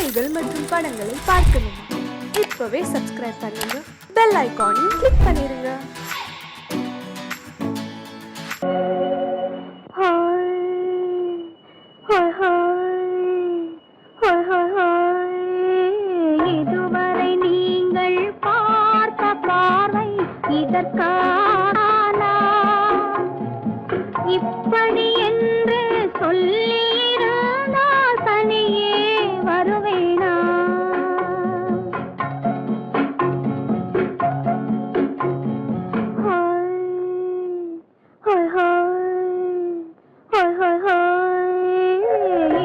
பாடல்கள் மற்றும் படங்களை பார்க்கணுமா? இப்பவே சப்ஸ்கிரைப் பண்ணுங்க, பெல் ஐகானையும் கிளிக் பண்ணிருங்க. இதுவரை நீங்கள் பார்த்த பார்வை இதற்கான இப்படி என்று சொல்லியிருந்தால் தனியே வருவேனா?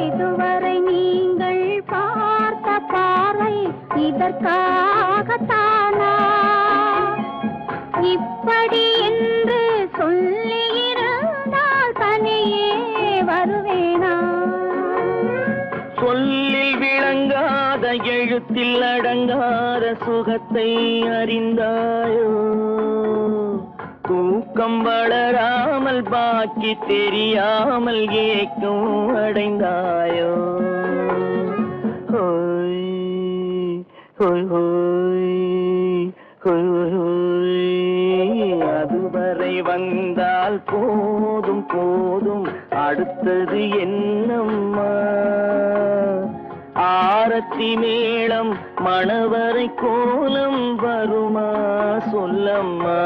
இதுவரை நீங்கள் பார்த்த பார்வை இதற்காகத்தானா இப்படி என்று சொல்லியிருந்தால் தனியே வருவேனா? சொல்லில் விளங்காத எழுத்தில் அடங்காத சுகத்தை அறிந்தாயோ? தூக்கம் வளராமல் பாக்கி தெரியாமல் ஏக்கம் அடைந்தாயோ? ஹோய் ஹோய் ஹோய் ஹோய் ஹோய். அதுவரை வந்தால் போதும் போதும், அடுத்தது என்னம்மா? ஆரத்தி மேளம் மணவரை கோலம் வருமா சொல்லம்மா?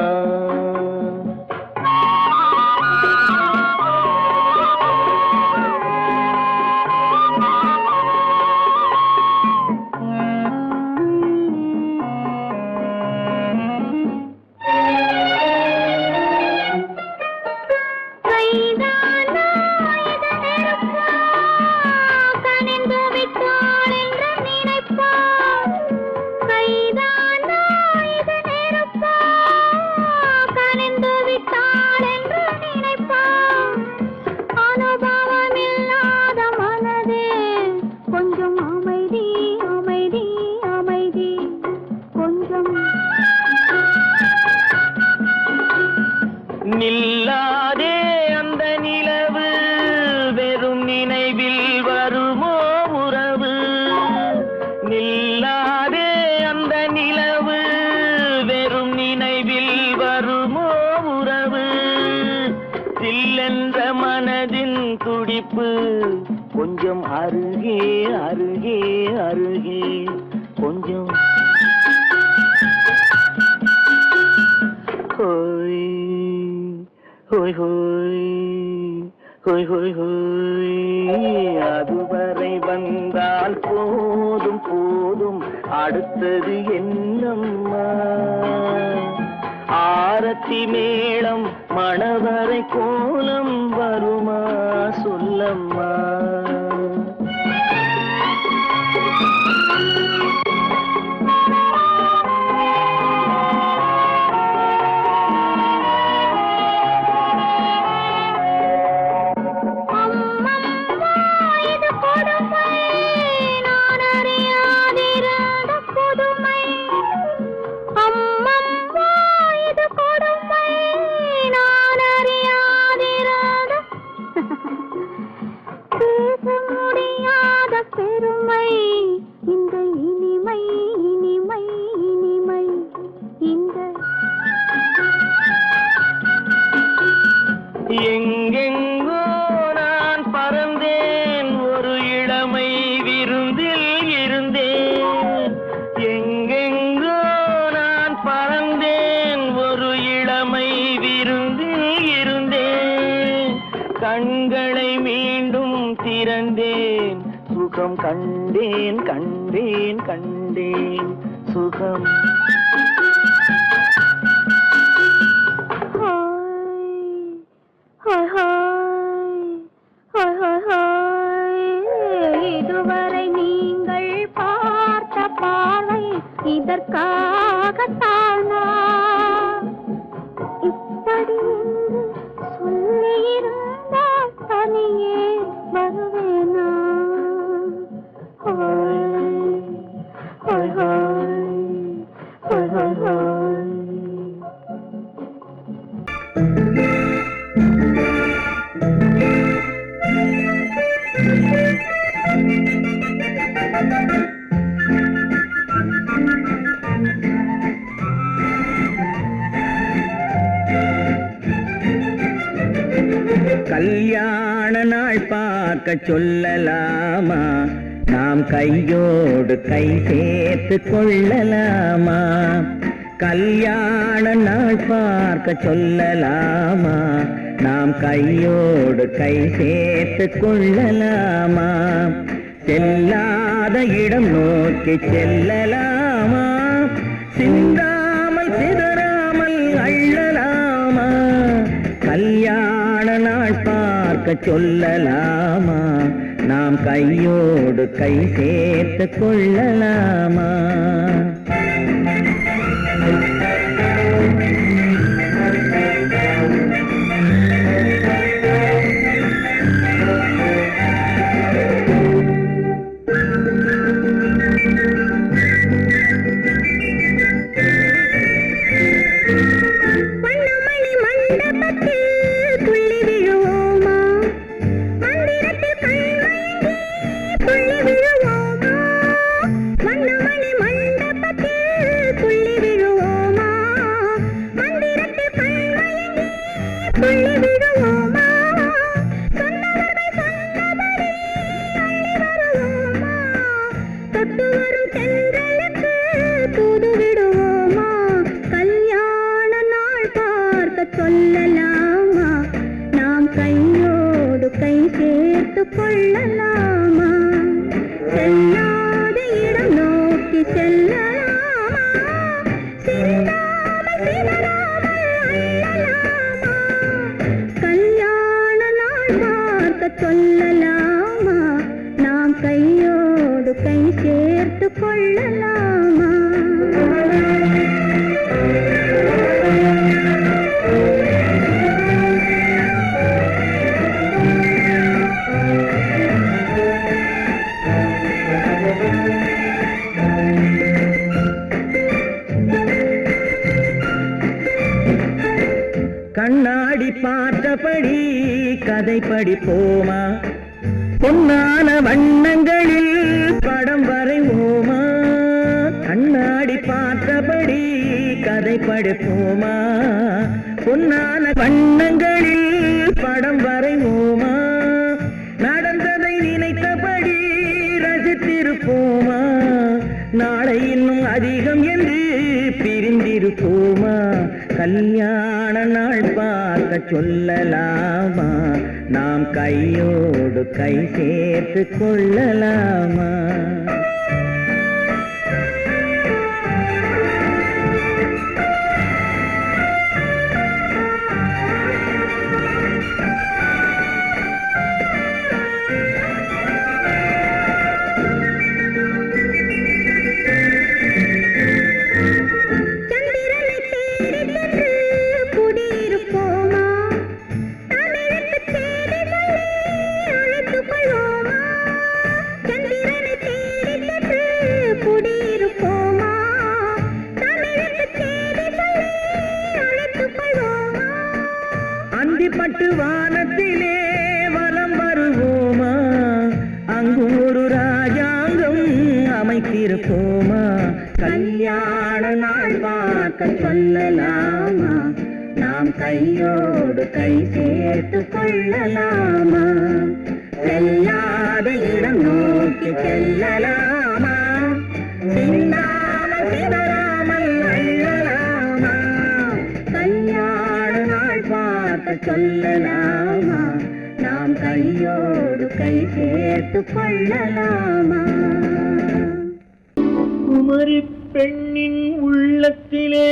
நில்லாதே அந்த நிலவு, வெறும் நினைவில் வருமோ உறவு? நில்லாதே அந்த நிலவு, வெறும் நினைவில் வருமோ உறவு? சில்லென்ற மனதின் துடிப்பு கொஞ்சம் அருகே அருகே அருகே கொஞ்சம். ஹோய் ஹோய் ஹோய் ஹோய் ஹோய் ஹோய். அதுவரை வந்தால் போதும் போதும், அடுத்தது என்னம்மா? ஆரத்தி மேளம் மணவரை கோலம் வருமா சொல்லம்மா? பெருமை இந்த இனிமை இனிமை இனிமை இந்த எங்கெங்கோ நான் பறந்தேன், ஒரு இளமை விருந்தில் இருந்தேன். எங்கெங்கோ நான் பறந்தேன், ஒரு இளமை விருந்தில் இருந்தேன். கண்களை மீண்டும் திறந்தேன், சுகம் கண்டேன் கண்டேன் கண்டேன் சுகம். இதுவரை நீங்கள் பார்த்த பார்வை இதற்காகத்தானா இப்படி என்று சொல்லியிருந்தால் தனியே வருவேனா? Thank you. பார்க்க சொல்லலாமா? நாம் கையோடு கை சேர்த்து கொள்ளலாமா? கல்யாண நாள் பார்க்க சொல்லலாமா? நாம் கையோடு கை சேர்த்து கொள்ளலாமா? செல்லாத இடம் நோக்கி செல்லலாமா? சிந்தாமல் சிதறாமல் அள்ளலாமா? கல்யாண நாள் பார்க்க சொல்லலாமா? நாம் கையோடு கை சேர்த்து கொள்ளலாமா? சொல்லலாமா? நாம் கையோடு கை சேர்த்து கொள்ளலாமா? செல்லாத இடம் நோக்கி செல்லலாமா? சிந்தாமல் சிதறாமல் அள்ளலாமா? கல்யாண நாள் பார்க்க சொல்லலாமா? நாம் கையோடு கை சேர்த்து கொள்ளலாமா? கண்ணாடி பார்த்தபடி கதை படிப்போமா? பொன்னான வண்ணங்களில் படம் வரைவோமா? கண்ணாடி பார்த்தபடி கதை படிப்போமா? பொன்னான வண்ணங்களில் படம் வரைவோமா? நடந்ததை நினைத்தபடி ரசித்திருப்போமா? நாளை இன்னும் அதிகம் என்று பிரிந்திருப்போமா? கல்யாண நாள் பார்க்க சொல்லலாமா? நாம் கையோடு கை சேர்த்து கொள்ளலாமா? அந்திப்பட்டு வானத்திலே வலம் வருவோமா? அங்கு ஒரு ராஜாங்கம் அமைத்திருப்போமா? கல்யாண நாள் பார்க்க சொல்லலாமா? நாம் கையோடு கை சேர்த்து கொள்ளலாமா? செல்லாத இடம் நோக்கி செல்லலாமா? சிந்தாமல் சிதறாமல் அள்ளலாமா? கல்யாண நாள் பார்க்க சொல்லலாமா? நாம் கையோடு கை சேர்த்து கொள்ளலாமா? குமரி பெண்ணின் உள்ளத்திலே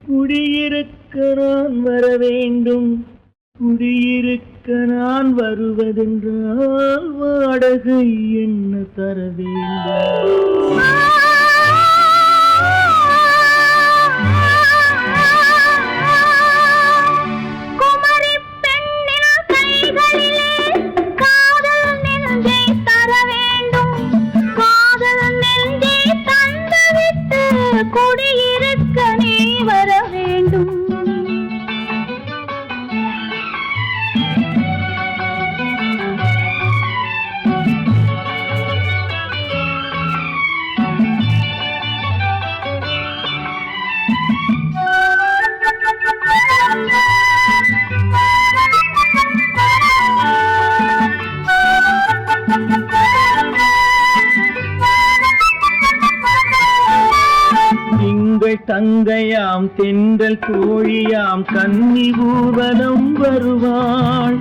குடியிருக்க நான் வர வேண்டும். குடியிருக்க நான் வருவதென்றால் வாடகை என்ன தர வேண்டும்? குடியிருக்க நீ வர வேண்டும். திங்கள் தங்கையாம் தென்றல் தோழியாம் கன்னி ஊர்வலம் வருவாள்.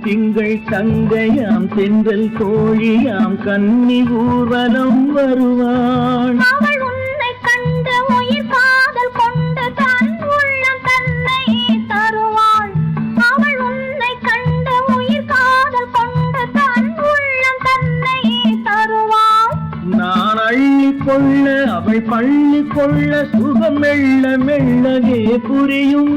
திங்கள் தங்கையாம் தென்றல் தோழியாம் கன்னி ஊர்வலம் வருவாள். அவள் உன்னை கண்டு உயிர் காதல் கொண்டு தன் உள்ளம் தன்னை தருவாள். அவள் உன்னை கண்டு உயிர் காதல் கொண்டு தன் உள்ளம் தன்னை தருவாள். நான் அள்ளி கொள்ள அவள் பள்ளி கொள்ள சுகம் மெல்ல மெல்லவே புரியும்.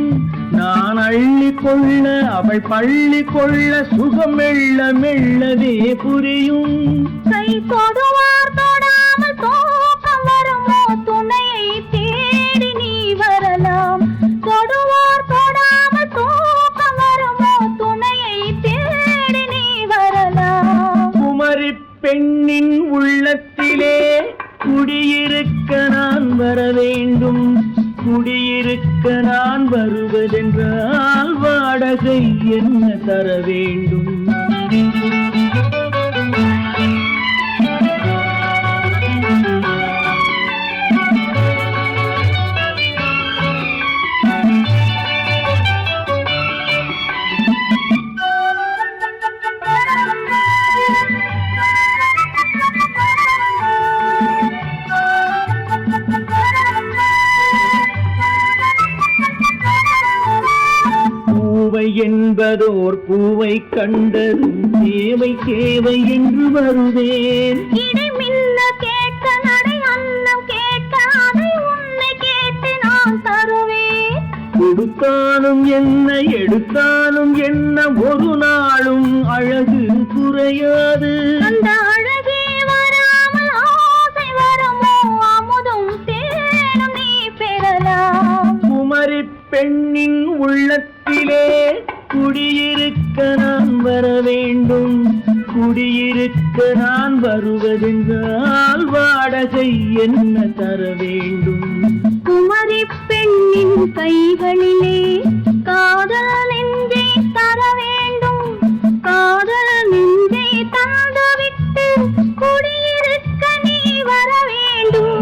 நான் அள்ளி கொள்ள அவள் பள்ளி கொள்ள சுகம் மெல்ல மெல்லவே புரியும். கை தொடுவார் தொடாமல் தூக்கம் வருமோ துணையை தேடி நீ வரலாம். தொடுவார் தொடாமல் தூக்கம் வருமோ துணையை தேடி நீ வரலாம். குமரி பெண்ணின் உள்ளத்திலே குடியிருக்க நான் வர வேண்டும். குடியிருக்க நான் வருவதென்றால் வாடகை என்ன தர வேண்டும்? பூவை என்பதோர் பூவை கண்டதும் தேவை தேவை என்று வருவேன். இடை மின்ன கேட்க நடை அன்னம் கேட்க அதை உன்னை கேட்டு நான் தருவேன். கொடுத்தாலும் என்ன எடுத்தாலும் என்ன ஒரு நாளும் அழகு குறையாது. அந்த அழகே வராமல் ஆசை வருமோ அமுதும் தேனும் நீ பெறலாம். குமரி பெண்ணின் உள்ளத்திலே குடியிருக்க நான் வர வேண்டும். குடியிருக்க நான் வருவதென்றால் வாடகை என்ன தர வேண்டும்? குமரி பெண்ணின் கைகளிலே காதல் நெஞ்சை தர வேண்டும். காதல் நெஞ்சை தந்துவிட்டு குடியிருக்க நீ வர வேண்டும்.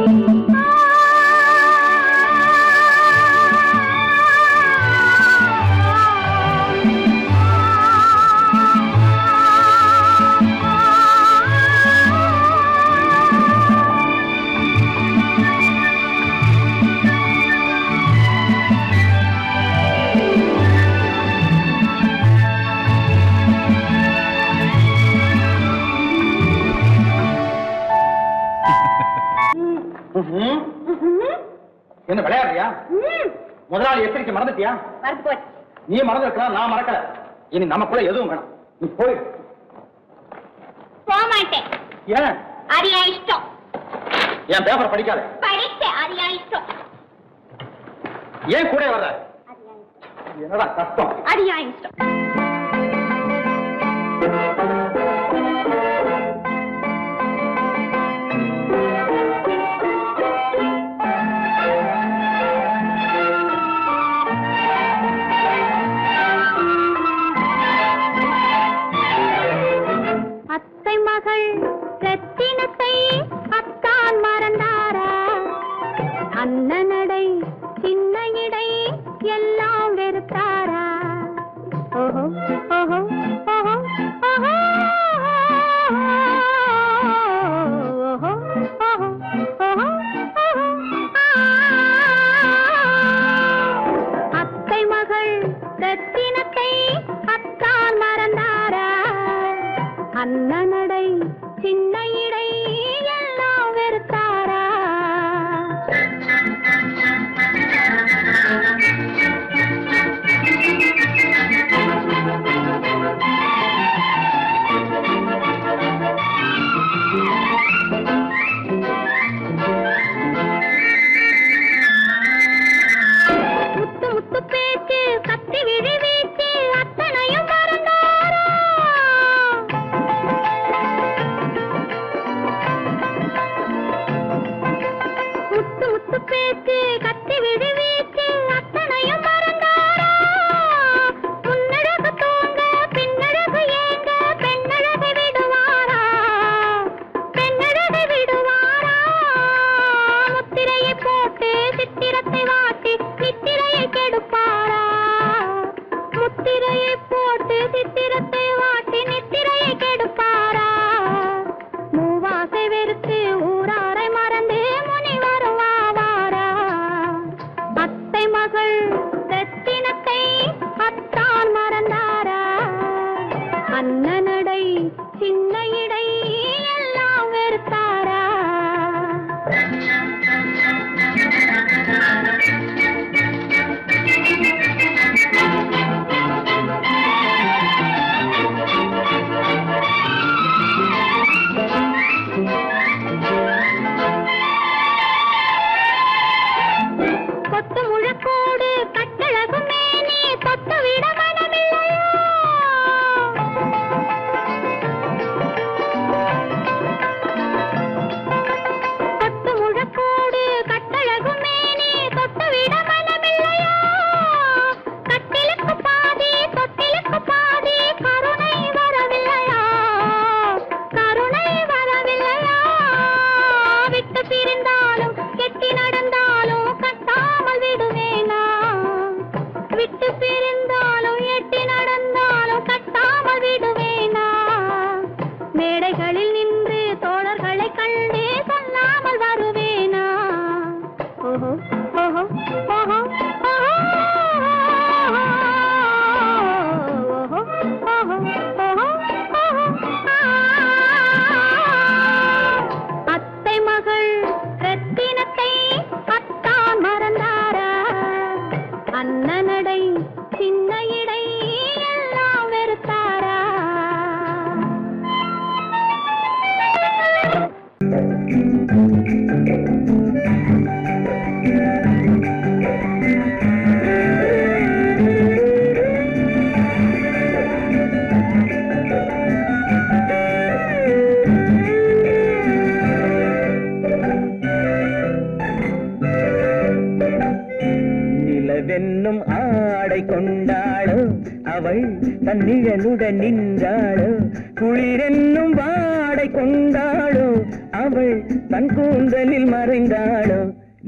என்ன விளையாடுறியா? முதலாளி எச்சரிக்கை மறந்துட்டியா? மறந்து போச்சு. நீ மறந்துருக்கலாம், நான் மறக்கல. இனி நமக்குள்ள எதுவும் வேணும். நீ போய். போக மாட்டேன். ஏன்? அது என் இஷ்டம். என் பேப்பர் படிக்காத. படித்தேன். அது என் இஷ்டம். ஏன் கூட வர்ற? என்னடா கஷ்டம்? அது என் இஷ்டம். அத்தை மகள் ரத்தினத்தை அத்தான் மறந்தாரா? அண்ணனடை சின்ன இடை எல்லாம் வெறுத்தாரா? ஓஹோ ஓஹோ ஓஹோ ஓஹோ ஓஹோ ஓஹோ ஓஹோ. அத்தை மகள் ரத்தினத்தை அத்தான் மறந்தாரா? அண்ணனடை சின்ன இடை எல்லாம் வெறுத்தாரா? அத்தை மகள் ரத்தினத்தை அத்தான் மறந்தாரா? அண்ணனடை சின்ன இடை எல்லாம் வெறுத்தாரா? நிலவென்னும் ஆடை கொண்டாளோ அவள் தன் நிழலுடன் நின்றாளோ, குளிரென்னும் வாடை கொண்டாளோ அவள் தன் கூந்தலில் மறைந்தாளோ.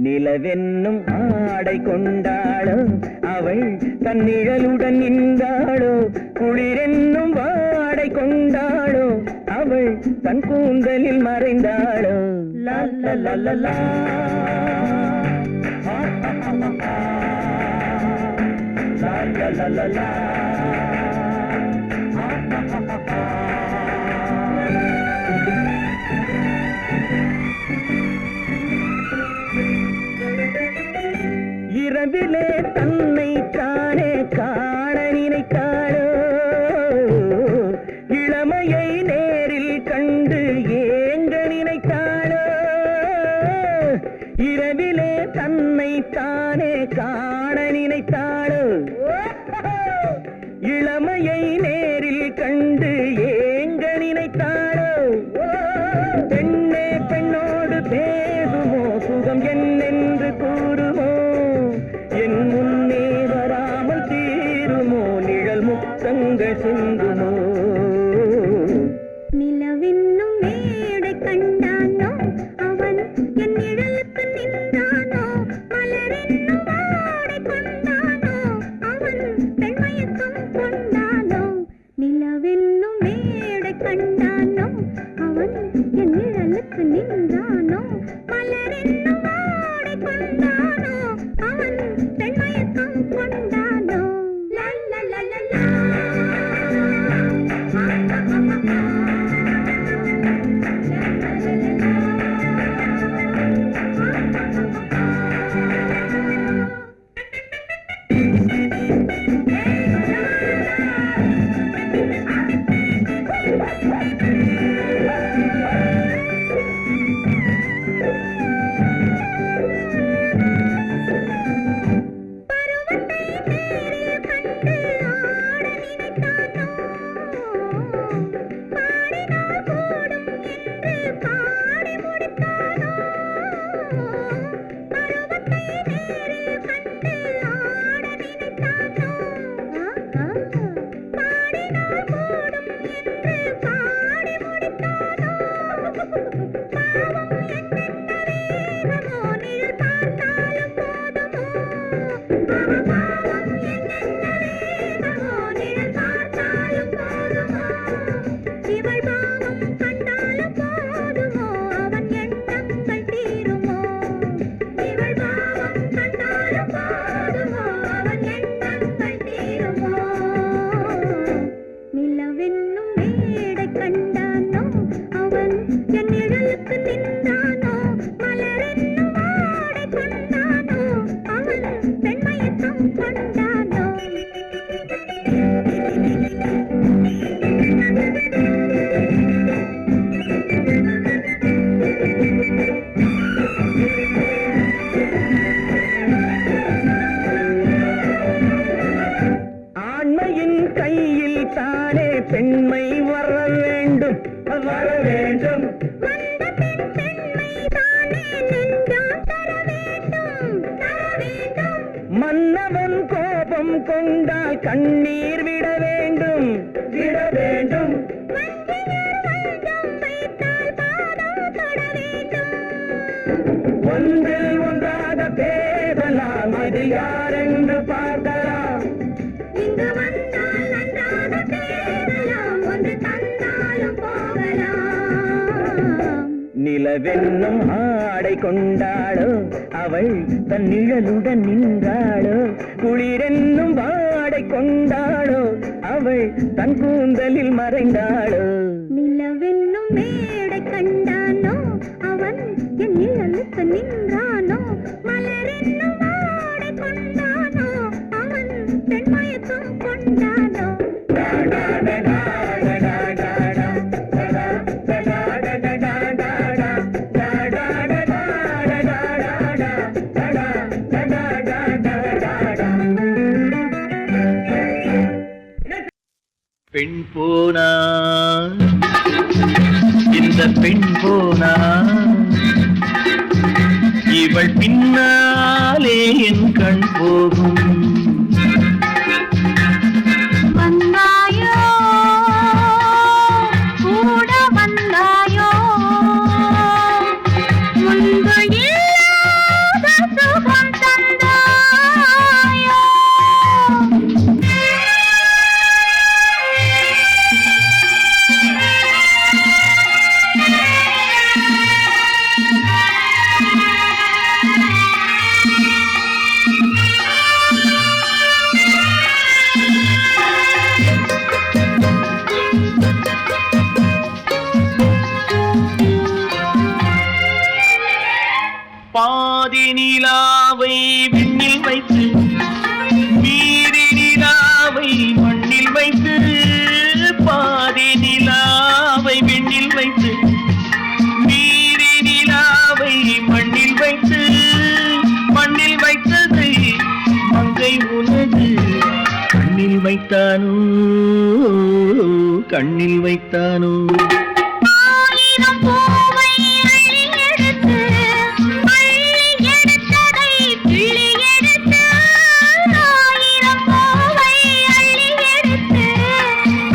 நிலவென்னும் ஆடை கொண்டாளோ அவள் தன் நிழலுடன் நின்றாளோ, குளிரென்னும் வாடை கொண்டாளோ அவள் தன் கூந்தலில் மறைந்தாளோ. லா லா லா லா லா. La la la la. இரவிலே தன்னை தானே காண நினைத்தாளோ, இளமையை நேரில் கண்டு ஏங்க நினைத்தாளோ. இரவிலே தன்னை தானே காண நினைத்தாளோ, இளமையை நேரில் கண்டு ஏங்க நினைத்தாளோ. பெண்ணே பெண்ணோடு பேசுமோ, சுகம் என்னென்று கூறுமோ, என் முன்னே வராமல் தீருமோ, நிழல் முத்தங்கள் சிந்துமோ. நிலவென்னும் மேடை கண்டானோ அவன் என் நிழலுக்கு நின்றானோ, மலரென்னும் வாடை கொண்டானோ அவன் பெண்மயக்கம் கொண்டானோ. நிலவென்னும் மேடை கண்டானோ அவன் என் நிழலுக்கு நின்றானோ, மலரென்னும் வாடை கொண்டானோ அவன் பெண்மயக்கம் கொண்டானோ. லா லா லா லா லா. மன்னவன் கோபம் கொண்டால் கண்ணீர் விட வேண்டும், விட வேண்டும். ஒன்றில் ஒன்றாக பேசலாம், அது யாரென்று பார்க்கலாம். இங்கு வந்தால் நன்றாக பேசலாம், ஒன்று தந்தாலும் போகலாம். நில நிலவென்னும் ஆடை கொண்டாளோ அவள் தன் நிழலுடன் நின்றாளோ குளிரென்னும் வாடை கொண்டாளோ அவள் தன் கூந்தலில் மறைந்தாளோ நிலவென்னும் மேடை கண்டானோ அவன் என் நிழலுக்கு நின்றானோ மலரென்னும் வாடை கொண்டானோ அவன் பெண்மயக்கம் கொண்டானோ பெண் போனா இந்த பெண் போனா இவள் பின்னாலே என் கண் போகும் வந்தாயோ கூட வந்தாயோ முன்பு இல்லாத சுகம் தந்தாயோ பாதி நிலாவை விண்ணில் வைத்து மீறி நிலாவை மண்ணில் வைத்து பாதி நிலாவை விண்ணில் வைத்து மீறி நிலாவை மண்ணில் வைத்து மண்ணில் வைத்ததை மங்கை உனது கண்ணில் வைத்தானோ கண்ணில் வைத்தானோ ஆயிரம் பூவை அள்ளி எடுத்து அள்ளி எடுத்ததை கிள்ளி எடுத்து ஆயிரம் பூவை அள்ளி எடுத்து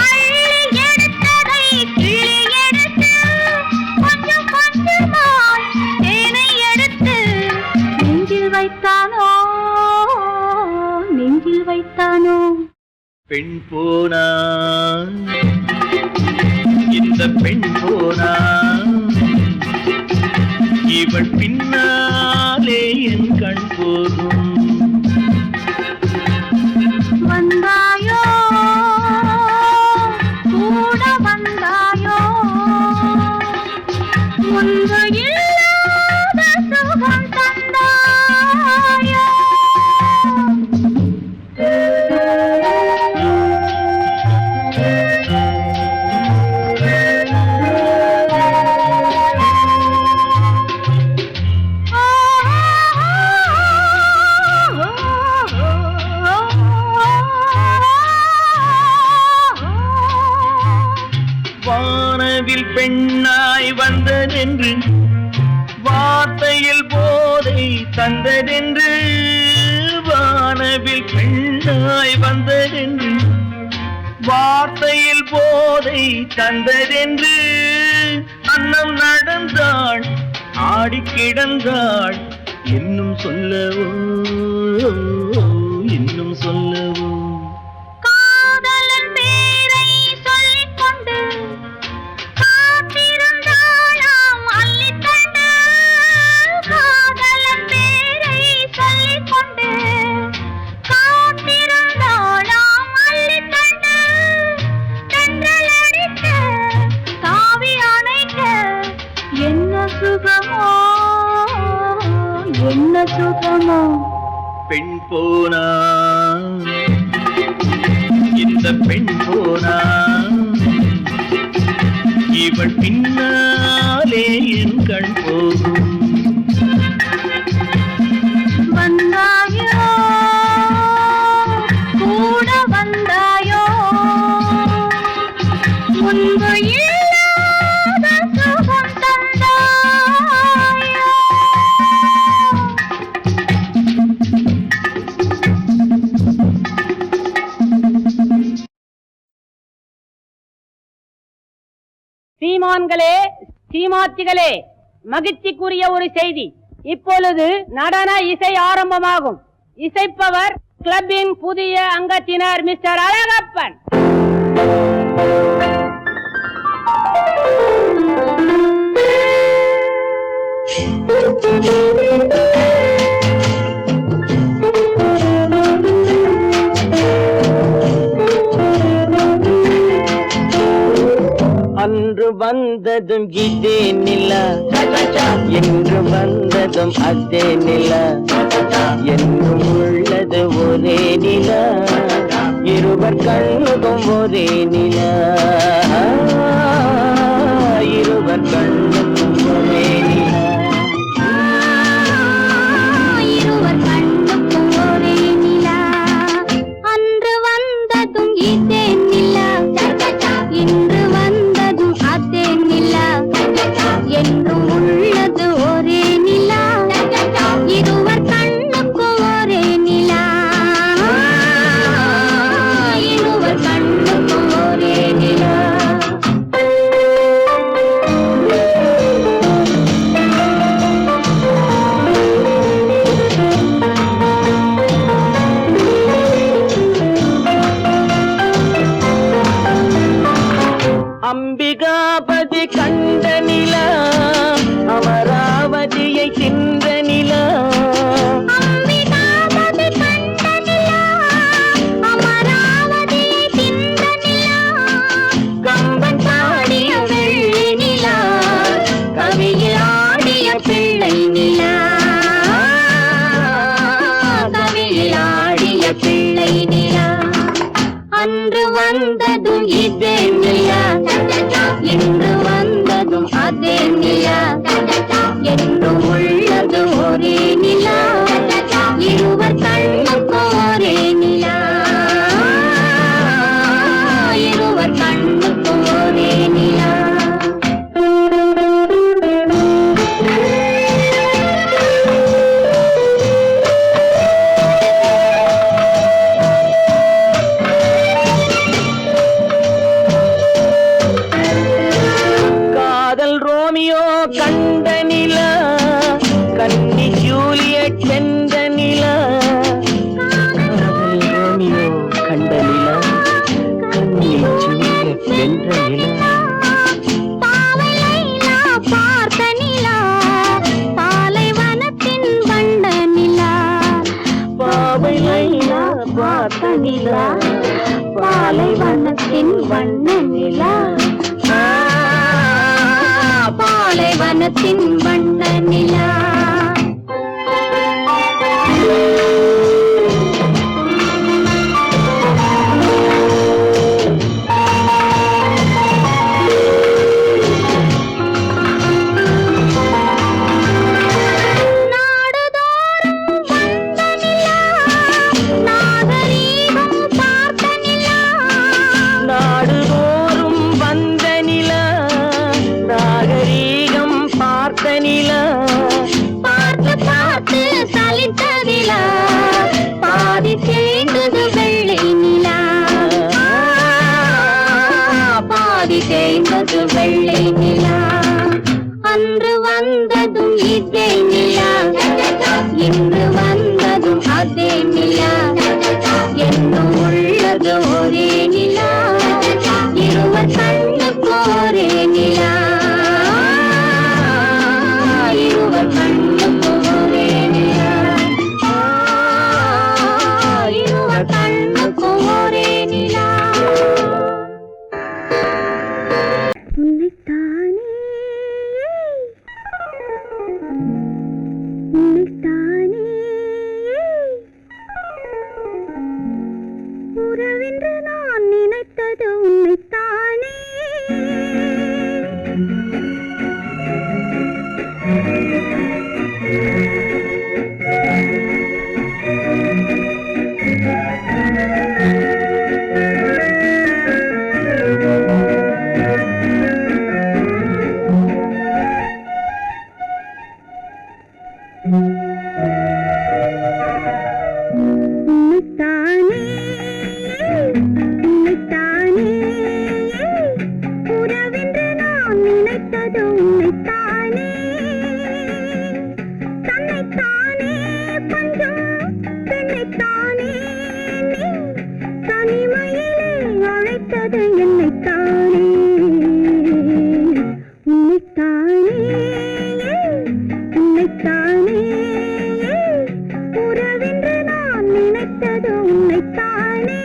அள்ளி எடுத்ததை கிள்ளி எடுத்து கொஞ்சம் கொஞ்சமாய் தேனை எடுத்து நெஞ்சில் வைத்தானோ நெஞ்சில் வைத்தானோ பெண் போனா இந்த பெண் போனா இவள் பின்னாலே என் கண் போகும் வந்தாயோ கூட வந்தாயோ முன்பு இல்லாத சுகம் தந்தாயோ வானவில் பெண்ணாய் வந்ததென்று வார்த்தையில் போதை தந்ததென்று வானவில் பெண்ணாய் வந்ததென்று வார்த்தையில் போதை தந்ததென்று அன்னம் நடந்தாள் ஆடி கிடந்தாள் இன்னும் சொல்லவோ இன்னும் சொல்லவோ காதலன் பேரை சொல்லிக் கொண்டு காத்திருந்தாளாம் அள்ளித்தண்டு காதலன் பேரை சொல்லிக் கொண்டு காத்திருந்தாளாம் அள்ளித்தண்டு தென்றல் அடிக்க தாவி அணைக்க என்ன சுகமோ என்ன சுகமோ பெண் போனா இந்த பெண் போனா இவள் பின்னாலே என் கண் போகும் வந்தாயோ கூட வந்தாயோ முன்பு இல்லாத சுகம் தந்தாயோ சீமான்களே சீமாத்திகளே, மகிழ்ச்சிக்குரிய ஒரு செய்தி. இப்பொழுது நடன இசை ஆரம்பமாகும். இசைப்பவர் கிளப்பின் புதிய அங்கத்தினர் மிஸ்டர் அழகப்பன். அன்று வந்ததும் இதே நிலா, என்று வந்ததும் அதே நிலா, என்றும் உள்ளது ஒரே நிலா, இருவர் கண்ணுக்கும் ஒரே நிலா, இருவர் கண்ணுக்கும் ஒரே நிலா, இருவர் கண்ணுக்கும் ஒரே நிலா. அன்று வந்ததும் இதே நிலா, இன்று வந்ததும் அதே நிலா, என்றும் உள்ளது ஒரே நிலா, இருவர் கண்ணுக்கும் ஒரே நிலா, இருவர் கண்ணுக்கும் ஒரே நிலா. அம்பிகாபதி கண்ட நிலா, அமராவதியை தின்ற நிலா, அம்பிகாபதி கண்ட நிலா, அமராவதியை தின்ற நிலா, கம்பன் பாடிய வெள்ளி நிலா, கவியில் ஆடிய பிள்ளை நிலா, கவியில் ஆடிய பிள்ளை நிலா. அன்று வந்ததும் இதே நிலா, இன்று வந்ததும் அதே நிலா, என்றும் உள்ளது ஒரே நிலா, இருவர் கண்ணுக்கும் ஒரே நிலா, இருவர் கண்ணுக்கும் ஒரே நிலா. காதல் ரோமியோ கண்ட நிலா, கன்னி ஜூலியட் வென்ற நிலா, காதல் ரோமியோ கண்ட நிலா, கன்னி ஜூலியட் வென்ற நிலா, பாவை லைலா பார்த்த நிலா, பாலைவனத்தின் வண்ண நிலா, பாவை லைலா பார்த்த நிலா, பாலைவனத்தின் வண்ண நிலா, பாலைவனத்தின் வண்ண நிலா. நாடுதோறும் வந்த நிலா, நாகரீகம் பார்த்த நிலா, நாடுதோறும் வந்த நிலா, நாகரீகம் பார்த்த நிலா, பார்த்து பார்த்து சலித்த நிலா, பாதி தேய்ந்தது வெள்ளை நிலா, பாதி தேய்ந்தது வெள்ளை நிலா. அன்று வந்ததும் இதே நிலா, இன்று வந்ததும் அதே நிலா, என்றும் உள்ளது ஒரே நிலா, இருவர் கண்ணுக்கு ஒரே நிலா, இருவர் கண்ணுக்கு ஒரே நிலா, இருவர் கண்ணுக்கு ஒரே நிலா. உன்னைத்தானே உன்னைத்தானே உறவென்று நான் நினைத்தது உன்னைத்தானே. உன்னைத்தானே உன்னைத்தானே உறவென்று நான் நினைத்தது உன்னைத்தானே. தன்னைத்தானே பஞ்சம் பெண்ணைத்தானே நீ தனிமையிலே அழைத்தது என்னைத்தானே. உன்னைத்தானே உன்னைத்தானே உன்னைத்தானே உறவென்று நான் நினைத்தது உன்னைத்தானே.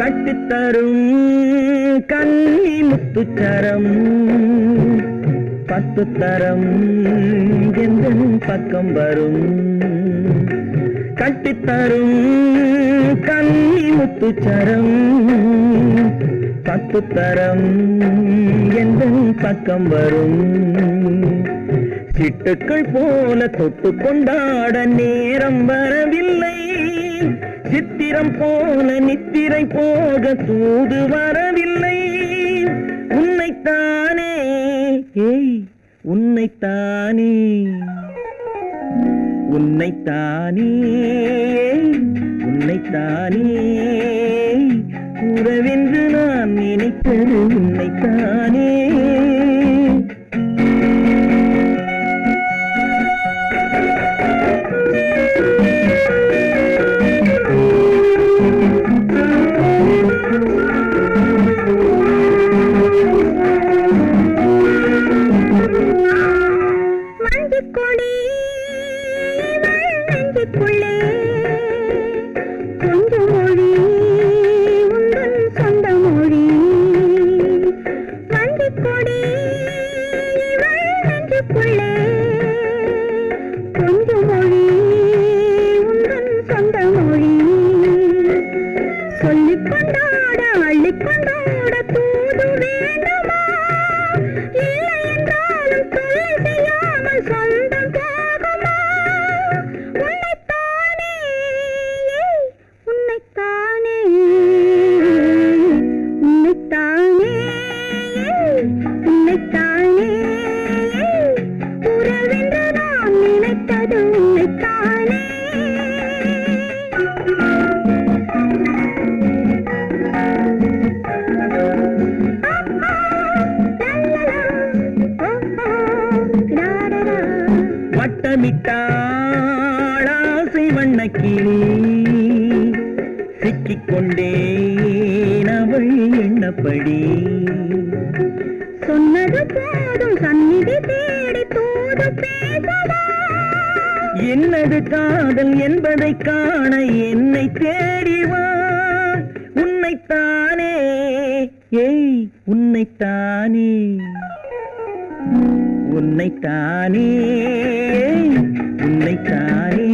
கட்டித்தரும் கன்னி முத்துச்சரம் 10 தரம் எந்த பக்கம் வரும். கட்டித்தரும் கன்னி முத்துச்சரம் 10 தரம் எந்த பக்கம் வரும். சிட்டுக்கள் போல தொட்டு கொண்டாட நேரம் வரவில்லை. சித்திரம் போல நித்திரை போக தூது வரவில்லை. உன்னைத்தானே உன்னைத்தானே உன்னைத்தானே உன்னைத்தானே உறவென்று நான் நினைத்தது உன்னைத்தானே. வட்டமிட்டாளாசை வண்ணக்கிளி சிக்கிக்கொண்டேன் அவள் எண்ணப்படி. சொன்னது போதும் சந்நிதி தேடி தூது பேசவா. என்னது காதல் என்பதை காண என்னை தேடிவா. உன்னைத்தானே உன்னைத்தானே உன்னைத்தானே உன்னைத்தானே